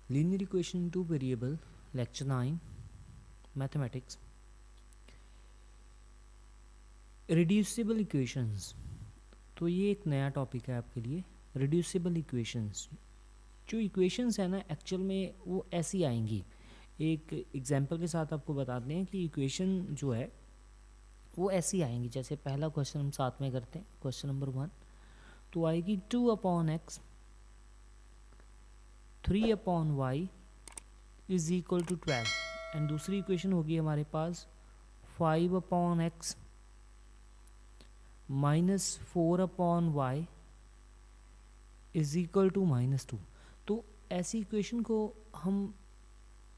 Linear equation two variable, lecture 9, mathematics. Reducible equations, तो ये एक नया टॉपिक है आपके लिए. रिड्यूसिबल इक्वेशंस, जो इक्वेशंस है ना एक्चुअल में वो ऐसी आएंगी. एक एग्जांपल के साथ आपको बताते हैं कि इक्वेशन जो है वो ऐसी आएंगी. जैसे पहला क्वेश्चन हम साथ में करते हैं, क्वेश्चन नंबर 1. तो आएगी 2/x 3/y is equal to 12. And दूसरी इक्वेशन होगी हमारे पास 5/x -4/y is equal to -2. तो ऐसी इक्वेशन को हम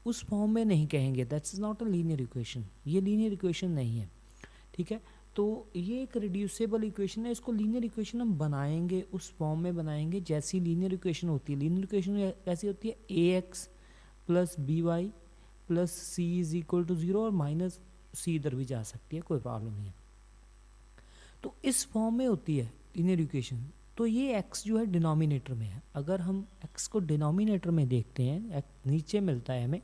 उस फॉर्म में नहीं कहेंगे. That's is not a linear equation. ये लीनियर इक्वेशन नहीं है. ठीक है, तो ये एक रिड्यूसेबल इक्वेशन है. इसको लीनियर इक्वेशन हम बनाएंगे, उस फॉर्म में बनाएंगे जैसी लीनियर इक्वेशन होती है. लीनियर इक्वेशन कैसी होती है? ax plus by plus c is equal to 0 और माइनस c इधर भी जा सकती है, कोई प्रॉब्लम नहीं है. तो इस फॉर्म में होती है लीनियर इक्वेशन. तो ये x जो है डिनोमिनेटर में है. अगर हम x को डिनोमिनेटर में देखते हैं, नीचे मिलता है हमें,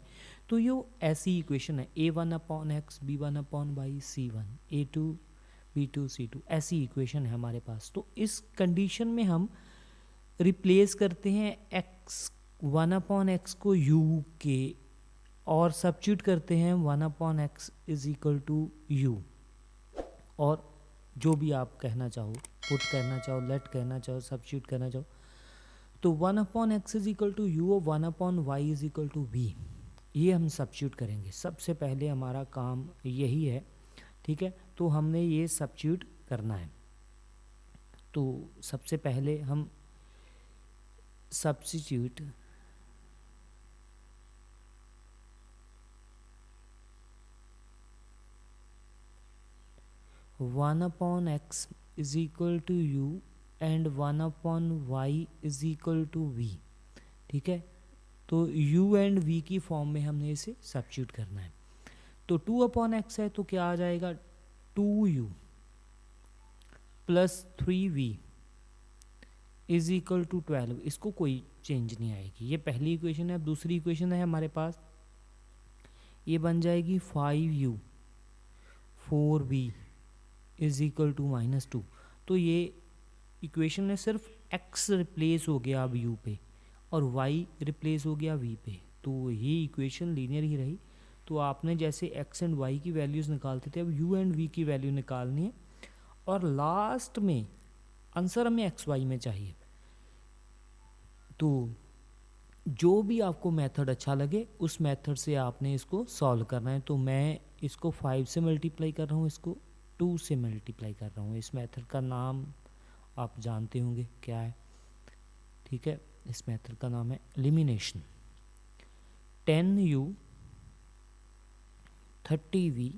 तो ये ऐसी इक्वेशन है a1/x b1/y c1 a2 b2 c2 ऐसी इक्वेशन है हमारे पास. तो इस कंडीशन में हम रिप्लेस करते हैं x 1/x को u के और सब्स्टिट्यूट करते हैं 1/x is equal to u. और जो भी आप कहना चाहो, पुट करना चाहो, लेट कहना चाहो, सब्स्टिट्यूट करना चाहो, तो 1/x is equal to u और 1/y is equal to v. ये हम सब्स्टिट्यूट करेंगे. सबसे पहले हमारा काम यही है. ठीक है, तो हमने ये सब्स्टिट्यूट करना है. तो सबसे पहले हम substitute 1/x is equal to u and 1/y is equal to v. ठीक है, तो u एंड v की फॉर्म में हमने इसे सब्स्टिट्यूट करना है. तो 2/x है तो क्या आ जाएगा? 2u plus 3v is equal to 12. इसको कोई चेंज नहीं आएगी. ये पहली इक्वेशन है. अब दूसरी इक्वेशन है हमारे पास, ये बन जाएगी 5u 4v is equal to -2. तो ये इक्वेशन में सिर्फ x रिप्लेस हो गया अब u पे और y रिप्लेस हो गया v पे. तो ये इक्वेशन लीनियर ही रही. तो आपने जैसे x एंड y की वैल्यूज़ निकालते थे, अब u एंड v की वैल्यू निकालनी है और लास्ट में आंसर हमें एक्स वाई में चाहिए. तो जो भी आपको मेथड अच्छा लगे उस मेथड से आपने इसको सॉल्व करना है. तो मैं इसको 5 से मल्टीप्लाई कर रहा हूँ, इसको 2 से मल्टीप्लाई कर रहा हूँ. इस मेथड का नाम आप जानते होंगे क्या है. ठीक है, इस मेथड का नाम है elimination. 10u 30v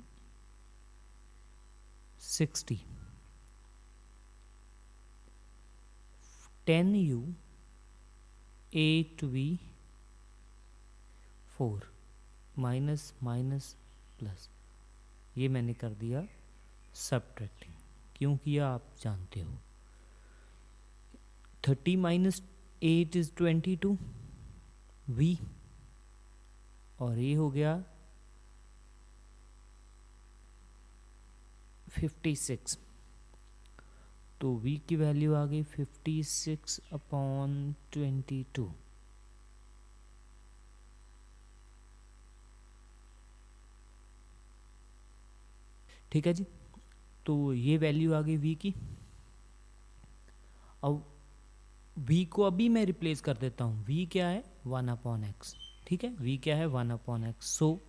60 10u 8v 4 minus minus plus. ये मैंने कर दिया सब्ट्रैक्टिंग. क्यों किया आप जानते हो. 30 माइनस 8 इज 22 v और ये हो गया 56. तो v की वैल्यू आ गई 56/22. ठीक है जी, तो ये वैल्यू आ गई v की. अब v को अभी मैं रिप्लेस कर देता हूँ. v क्या है? 1/x. ठीक है, v क्या है? 1/x. So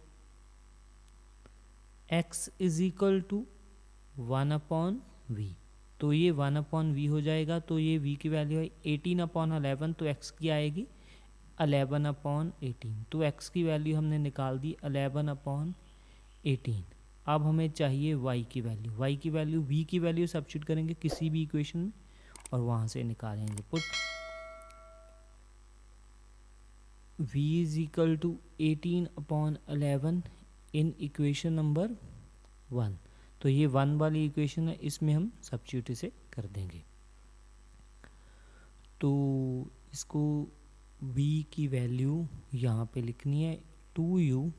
x is equal to 1/v. तो ये 1/v हो जाएगा. तो ये v की वैल्यू है 18/11. तो x की आएगी 11/18. तो x की वैल्यू हमने निकाल दी 11/18. अब हमें चाहिए y की वैल्यू. y की वैल्यू v की वैल्यू सब्स्टिट्यूट करेंगे किसी भी इक्वेशन में और वहाँ से निकालेंगे. Put v is equal to 18/11 in equation number 1. तो ये 1 वाली इक्वेशन है, इसमें हम सब्स्टिट्यूट इसे कर देंगे. तो इसको v की वैल्यू यहाँ पे लिखनी है 2u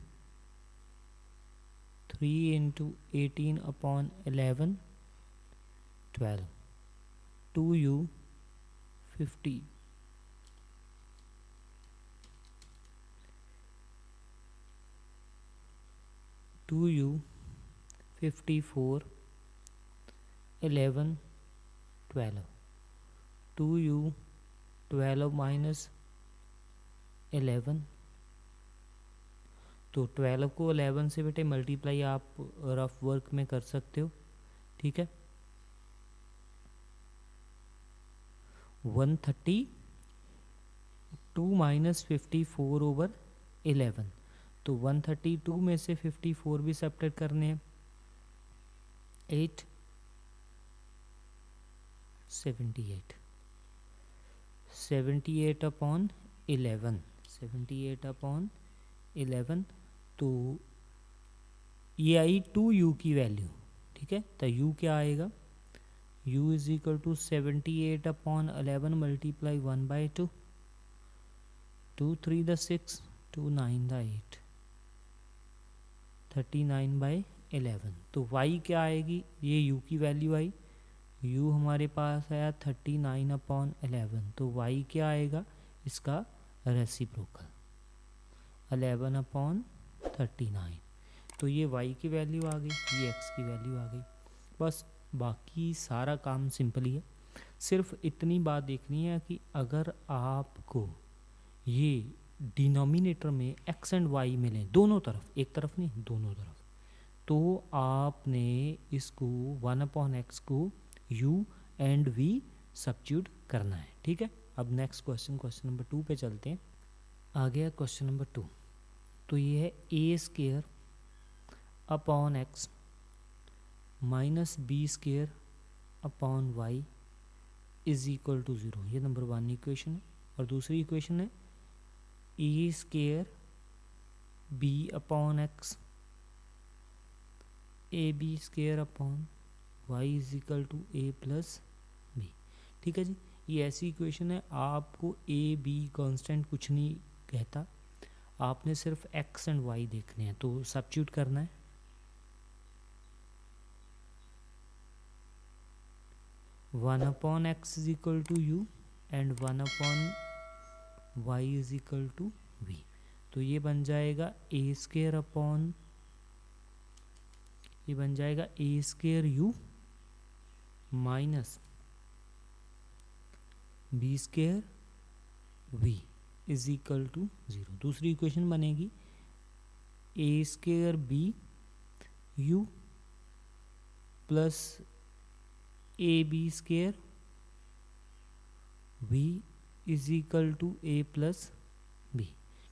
3 into 18/11 12 2u 50 2u 54 11 12 2u 12 minus 11 तो 12 को 11 से बेटे मल्टीप्लाई आप रफ वर्क में कर सकते हो, ठीक है। 132 माइनस 54/11 तो 132 में से 54 भी सब्ट्रैक्ट करने हैं 8 78 78/11 78/11 तो ये आई 2u की वैल्यू, ठीक है। तो u क्या आएगा, u is equal to 78/11 multiply 1/2 2 3 the 6 2 9 the 8 39/11 तो y क्या आएगी, ये u की वैल्यू आई, u हमारे पास आया 39/11 तो y क्या आएगा, इसका रेसिप्रोकल 11/39 तो ये y की वैल्यू आ गई, ये x की वैल्यू आ गई। बस बाकी सारा काम सिंपल ही है, सिर्फ इतनी बात देखनी है कि अगर आपको ये डिनोमिनेटर में x एंड y मिले दोनों तरफ, एक तरफ नहीं दोनों तरफ, तो आपने इसको 1/x को u एंड v सब्स्टिट्यूट करना है, ठीक है। अब नेक्स्ट क्वेश्चन नंबर 2 पे चलते हैं। आ गया क्वेश्चन नंबर 2, तो ये है a² upon x minus b² upon y is equal to 0, ये नंबर 1 इक्वेशन है। और दूसरी इक्वेशन है a² b upon x ab² upon y is equal to a plus b, ठीक है जी। ये ऐसी इक्वेशन है, आपको a b कांस्टेंट कुछ नहीं कहता, आपने सिर्फ x एंड y देखने हैं, तो सब्स्टिट्यूट करना है। One upon x is equal to u and 1/y is equal to v, तो ये बन जाएगा a² अपॉन, ये बन जाएगा a² u minus b² v is equal to 0। दूसरी इक्वेशन बनेगी a² b u plus ab² v is equal to a plus b,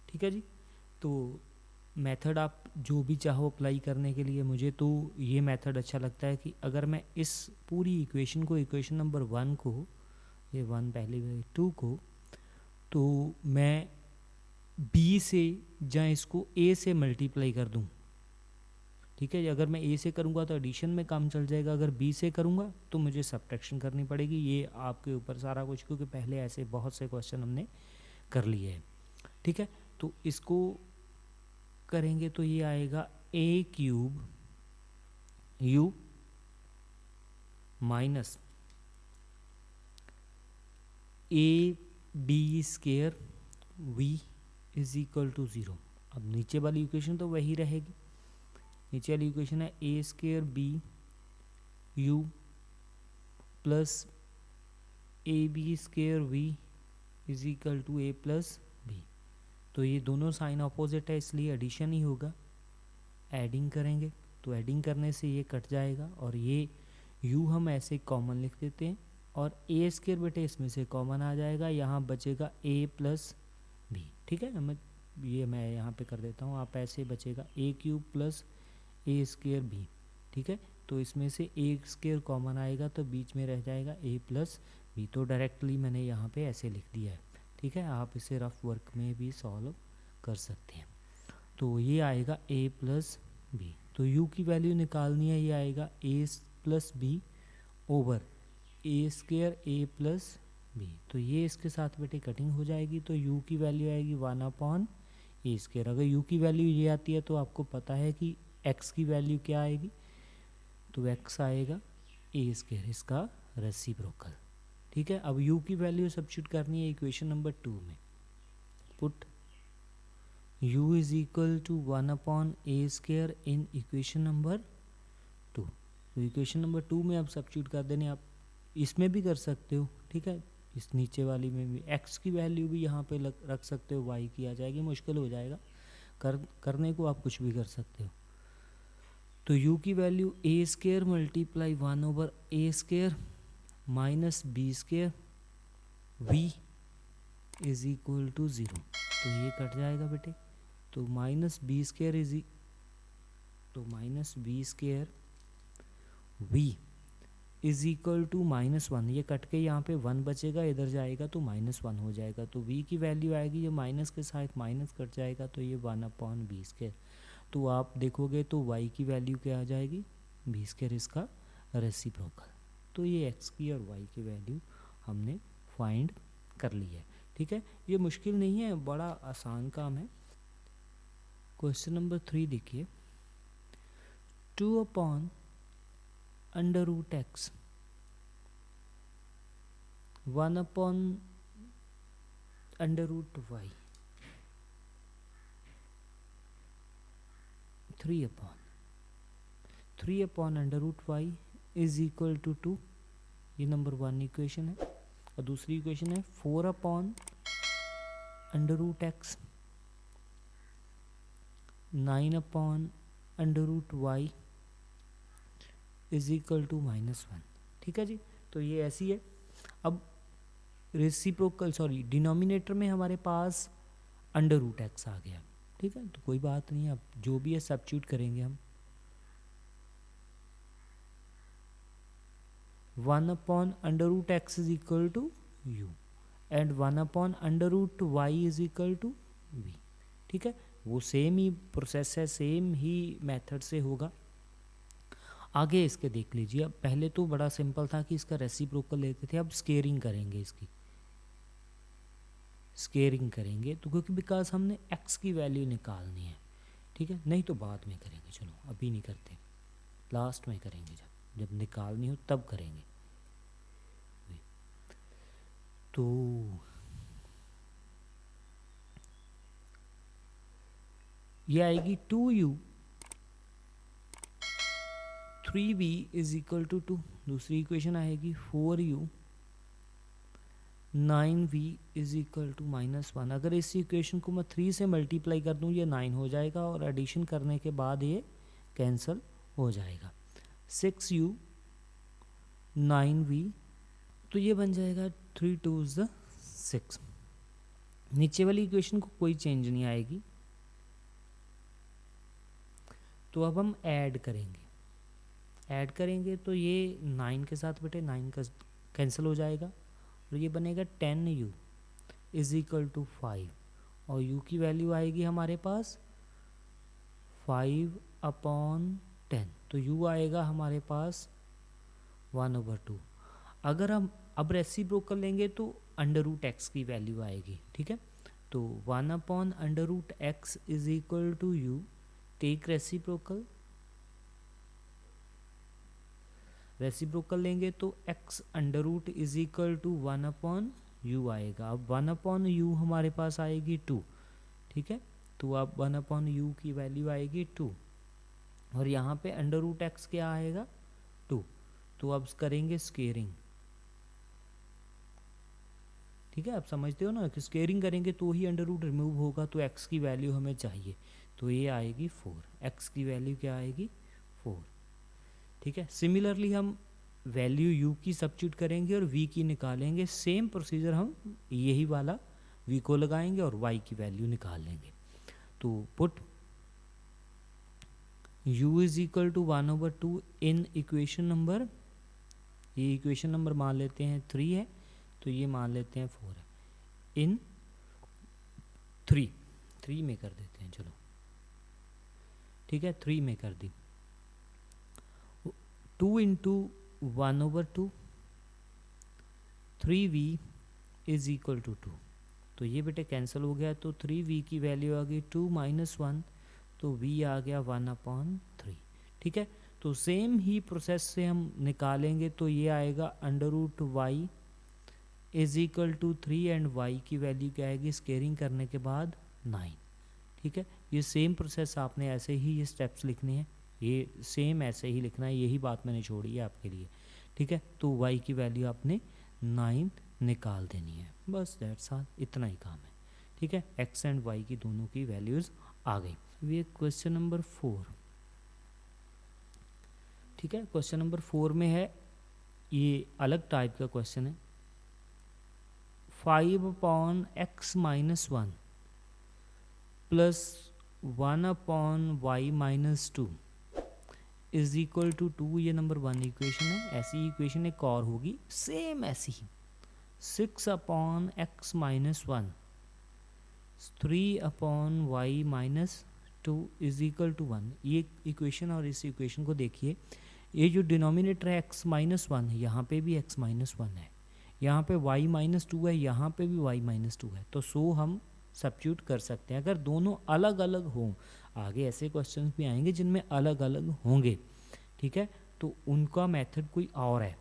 ठीक है जी। तो मेथड आप जो भी चाहो अप्लाई करने के लिए, मुझे तो ये मेथड अच्छा लगता है कि अगर मैं इस पूरी इक्वेशन को, इक्वेशन नंबर 1 को, ये 1 पहले 2 को, तो मैं b से या इसको a से मल्टीप्लाई कर दूं, ठीक है। अगर मैं a से करूंगा तो एडिशन में काम चल जाएगा, अगर b से करूंगा तो मुझे सब्ट्रैक्शन करनी पड़ेगी। ये आपके ऊपर सारा कुछ, क्योंकि पहले ऐसे बहुत से क्वेश्चन हमने कर लिए हैं, ठीक है। तो इसको करेंगे तो ये आएगा a³ u minus ab² v is equal to 0। अब नीचे वाली इक्वेशन तो वही रहेगी, नीचे वाली इक्वेशन है a² b u plus ab² v is equal to a plus b, तो ये दोनों साइन अपोजिट है इसलिए एडिशन ही होगा। एडिंग करेंगे तो एडिंग करने से ये कट जाएगा और ये u हम ऐसे कॉमन लिख देते हैं और a² बेटे इसमें से कॉमन आ जाएगा, यहाँ बचेगा a प्लस b, ठीक है। मैं यहाँ पे कर देता हूँ, आप ऐसे बचेगा a³ प्लस a² b, ठीक है। तो इसमें से a² कॉमन आएगा तो बीच में रह जाएगा a प्लस b, तो डायरेक्टली मैंने यहाँ पे ऐसे लिख दिया है, ठीक है। आप इसे रफ वर्क में भी सॉल्व कर सकते हैं। तो ये आएगा a प्लस बी, तो u की वैल्यू निकालनी है, ये आएगा a plus b over a² a plus b. तो ये इसके साथ बेटे कटिंग हो जाएगी, तो u की वैल्यू आएगी 1/a²। अगर u की वैल्यू ये आती है तो आपको पता है कि x की वैल्यू क्या आएगी, तो x आएगा a², इसका रेसिप्रोकल। ठीक है, अब u की वैल्यू सब्स्टिट्यूट करनी है इक्वेशन नंबर 2 में। Put u is equal to 1/a² in equation number 2। तो इक्वेशन नंबर 2 में आप सब्स्टिट्यूट कर देने, आप इसमें भी कर सकते हो। ठीक है, इस नीचे वाली में भी x की वैल्यू भी यहाँ पे रख सकते हो, y की आ जाएगी, मुश्किल हो जाएगा करने को, आप कुछ भी कर सकते हो। तो u की value a² multiply 1/a² minus b² v is equal to 0। तो ये कट जाएगा बेटे, तो minus b² v is equal to -1। ये कट के यहाँ पे 1 बचेगा, इधर जाएगा तो -1 हो जाएगा। तो v की वैल्यू आएगी, ये माइनस के साथ माइनस कट जाएगा, तो ये 1/b²। तो आप देखोगे तो y की वैल्यू क्या आ जाएगी, b², इसका रेसिप्रोकल। तो ये x की और y की वैल्यू हमने फाइंड कर ली है। ठीक है, ये मुश्किल नहीं है, बड़ा आसान काम है। क्वेश्चन नंबर 3 देखिए, 2/√x 1/√y 3/√y is equal to 2। ये नंबर 1 इक्वेशन है। और दूसरी इक्वेशन है 4/√x 9/√y is equal to -1। ठीक है जी, तो ये ऐसी है। अब डिनोमिनेटर में हमारे पास √x आ गया। ठीक है, तो कोई बात नहीं, अब जो भी है सब्स्टिट्यूट करेंगे हम। 1/√x is equal to u and 1/√y is equal to v। ठीक है, वो सेम ही प्रोसेस है, सेम ही मेथड से होगा। आगे इसके देख लीजिए। अब पहले तो बड़ा सिंपल था कि इसका रेसिप्रोकल लेते थे, अब स्केयरिंग करेंगे, इसकी स्केयरिंग करेंगे। तो क्योंकि बिकॉज हमने x की वैल्यू निकालनी है। ठीक है, नहीं तो बाद में करेंगे, चलो अभी नहीं करते, लास्ट में करेंगे, जब निकालनी हो तब करेंगे। तो ये आएगी 2u 3v is equal to 2। दूसरी इक्वेशन आएगी 4u 9v is equal to -1। अगर इस इक्वेशन को मैं 3 से मल्टीप्लाई कर दूं, ये 9 हो जाएगा, और एडिशन करने के बाद ये कैंसिल हो जाएगा। 6u 9v, तो ये बन जाएगा 3 2 6। नीचे वाली इक्वेशन को कोई चेंज नहीं आएगी। तो अब हम ऐड करेंगे तो ये 9 के साथ बेटे 9 का कैंसिल हो जाएगा, और ये बनेगा 10u इज इक्वल टू 5, और u की वैल्यू आएगी हमारे पास 5/10। तो u आएगा हमारे पास 1/2। अगर हम अब रेसिप्रोकल लेंगे तो √x की वैल्यू आएगी। ठीक है, तो 1/√x is equal to u, take reciprocal लेंगे तो x √ is equal to 1/u आएगा। अब 1/u हमारे पास आएगी 2। ठीक है, तो अब 1/u की वैल्यू आएगी 2, और यहाँ पे √x क्या आएगा 2। तो अब करेंगे स्केयरिंग। ठीक है, आप समझते हो ना कि स्केयरिंग करेंगे तो ही √ रिमूव होगा, तो x की वैल्यू हमें चाहिए, तो ये आएगी 4। x की वैल्यू क्या आएगी 4। ठीक है, सिमिलरली हम वैल्यू u की सब्स्टिट्यूट करेंगे और v की निकालेंगे। सेम प्रोसीजर हम यही वाला v को लगाएंगे और y की वैल्यू निकाल लेंगे। तो put u is equal to 1/2 in equation number, ये इक्वेशन नंबर मान लेते हैं 3 है, तो ये मान लेते हैं 4 है, इन 3 में कर देते हैं, चलो ठीक है, 3 में कर दी। 2 × 1/2 3v इज इक्वल टू 2, तो ये बेटे कैंसिल हो गया, तो 3v की वैल्यू आ गई 2 - 1, तो v आ गया 1/3। ठीक है, तो सेम ही प्रोसेस से हम निकालेंगे, तो ये आएगा √y is equal to 3 and y की वैल्यू क्या आएगी स्केयरिंग करने के बाद 9। ठीक है, ये सेम प्रोसेस आपने ऐसे ही ये स्टेप्स लिखने हैं, ये सेम ऐसे ही लिखना है, यही बात मैंने छोड़ी है आपके लिए। ठीक है, तो y की वैल्यू आपने 9 निकाल देनी है, बस दैट्स ऑल, इतना ही काम है। ठीक है, x एंड y की दोनों की वैल्यूज़ आ गई। ये क्वेश्चन नंबर 4। ठीक है, क्वेश्चन नंबर 4 में है, ये अलग टाइप का क्वेश्चन है। 5/x - 1 plus 1/y - 2 is equal to 2, ये नंबर 1 इक्वेशन है। ऐसी इक्वेशन एक और होगी सेम ऐसी ही, 6/x - 1 3/y - 2 is equal to 1। ये इक्वेशन और इस इक्वेशन को देखिए, ये जो डिनोमिनेटर है x - 1 है, यहाँ पे भी x - 1 है, यहाँ पे y - 2 है, यहाँ पे भी y - 2 है, तो सो हम सब्स्टिट्यूट कर सकते हैं। अगर दोनों अलग अलग हों, आगे ऐसे क्वेश्चंस भी आएंगे जिनमें अलग अलग होंगे, ठीक है, तो उनका मेथड कोई और है,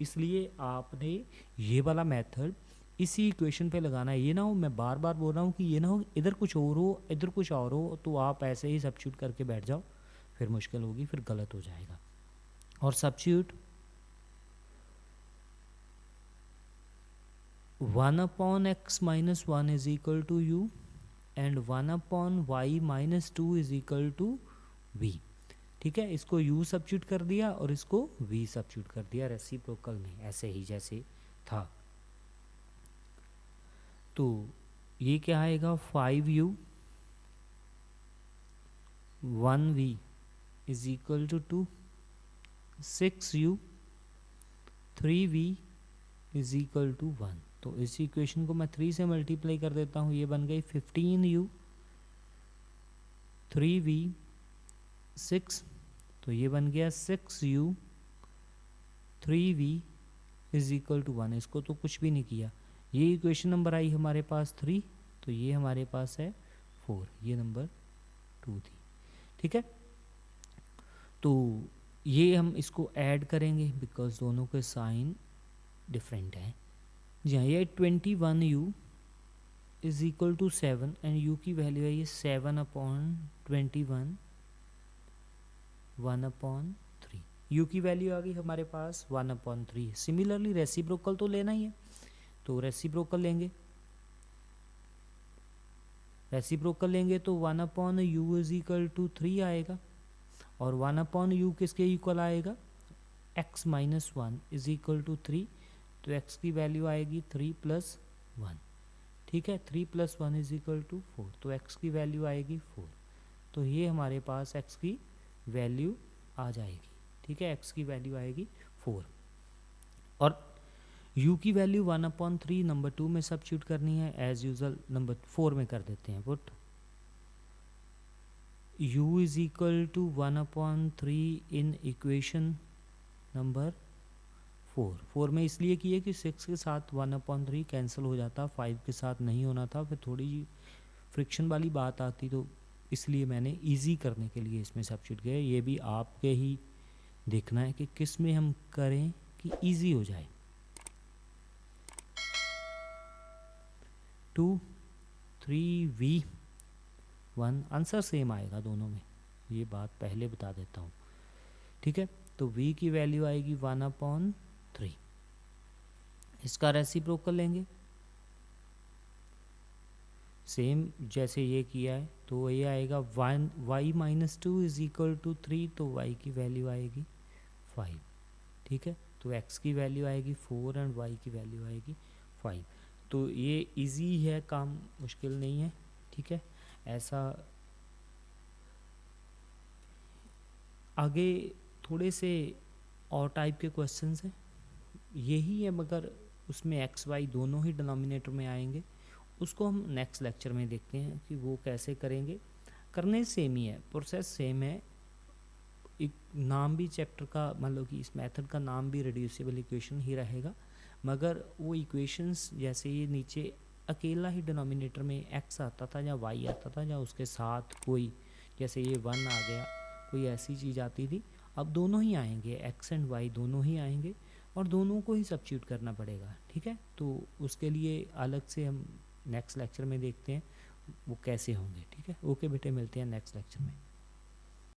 इसलिए आपने ये वाला मेथड इसी इक्वेशन पे लगाना है। ये ना हो, मैं बार बार बोल रहा हूँ कि ये ना हो इधर कुछ और हो इधर कुछ और हो, तो आप ऐसे ही सब्स्टिट्यूट करके बैठ जाओ, फिर मुश्किल होगी, फिर गलत हो जाएगा। और substitute 1/x - 1 is equal to u and 1/y - 2 is equal to v। ठीक है, इसको u सब्स्टिट्यूट कर दिया और इसको v सब्स्टिट्यूट कर दिया रेसिप्रोकल में, ऐसे ही जैसे था। तो ये क्या आएगा, 5u 1v is equal to 2, 6u 3v is equal to 1। तो इस इक्वेशन को मैं 3 से मल्टीप्लाई कर देता हूँ, ये बन गई 15u 3v 6, तो ये बन गया 6u 3v is equal to 1। इसको तो कुछ भी नहीं किया, ये इक्वेशन नंबर आई हमारे पास 3, तो ये हमारे पास है 4, ये नंबर 2 थी। ठीक है, तो ये हम इसको ऐड करेंगे बिकॉज दोनों के साइन डिफरेंट हैं। जी हाँ, ये 21u is equal to 7 and u की वैल्यू है ये 7/21 1/3। u की वैल्यू आ गई हमारे पास 1/3। सिमिलरली रेसिप्रोकल तो लेना ही है, तो रेसिप्रोकल लेंगे, तो 1/u इज इक्वल टू 3 आएगा, और 1/u किसके इक्वल आएगा, x - 1 इज इक्वल टू 3, तो x की वैल्यू आएगी 3 + 1। ठीक है, 3 + 1 इज इक्वल टू 4, तो x की वैल्यू आएगी 4, तो ये हमारे पास x की वैल्यू आ जाएगी। ठीक है, x की वैल्यू आएगी 4, और u की वैल्यू 1/3 नंबर 2 में सब्स्टिट्यूट करनी है, एज यूजल नंबर 4 में कर देते हैं put. u is equal to 1/3 in equation number 4 में इसलिए किए कि 6 के साथ 1/3 कैंसिल हो जाता, 5 के साथ नहीं होना था, फिर थोड़ी फ्रिक्शन वाली बात आती, तो इसलिए मैंने इजी करने के लिए इसमें सब्स्टिट्यूट किया। ये भी आपके ही देखना है कि किस में हम करें कि इजी हो जाए। 2 3v 1 आंसर सेम आएगा दोनों में, ये बात पहले बता देता हूँ। ठीक है, तो v की वैल्यू आएगी 1/3, इसका रेसिप्रोकल लेंगे सेम जैसे ये किया है, तो ये आएगा 1y - 2 इज इक्वल टू 3, तो y की वैल्यू आएगी 5। ठीक है, तो x की वैल्यू आएगी 4 एंड y की वैल्यू आएगी 5। तो ये इजी है काम, मुश्किल नहीं है। ठीक है, ऐसा आगे थोड़े से और टाइप के क्वेश्चंस हैं, यही है मगर उसमें एक्स वाई दोनों ही डिनोमिनेटर में आएंगे, उसको हम नेक्स्ट लेक्चर में देखते हैं कि वो कैसे करेंगे। करने सेम ही है, प्रोसेस सेम है, एक नाम भी चैप्टर का मतलब कि इस मेथड का नाम भी रिड्यूसिबल इक्वेशन ही रहेगा, मगर वो इक्वेशंस जैसे ये नीचे अकेला ही डिनोमिनेटर में x आता था या y आता था या उसके साथ कोई, जैसे ये 1 आ गया, कोई ऐसी चीज़ आती थी, अब दोनों ही आएंगे, x एंड y दोनों ही आएंगे और दोनों को ही सब्स्टिट्यूट करना पड़ेगा, ठीक है। तो उसके लिए अलग से हम नेक्स्ट लेक्चर में देखते हैं वो कैसे होंगे, ठीक है। ओके बेटे, मिलते हैं नेक्स्ट लेक्चर में।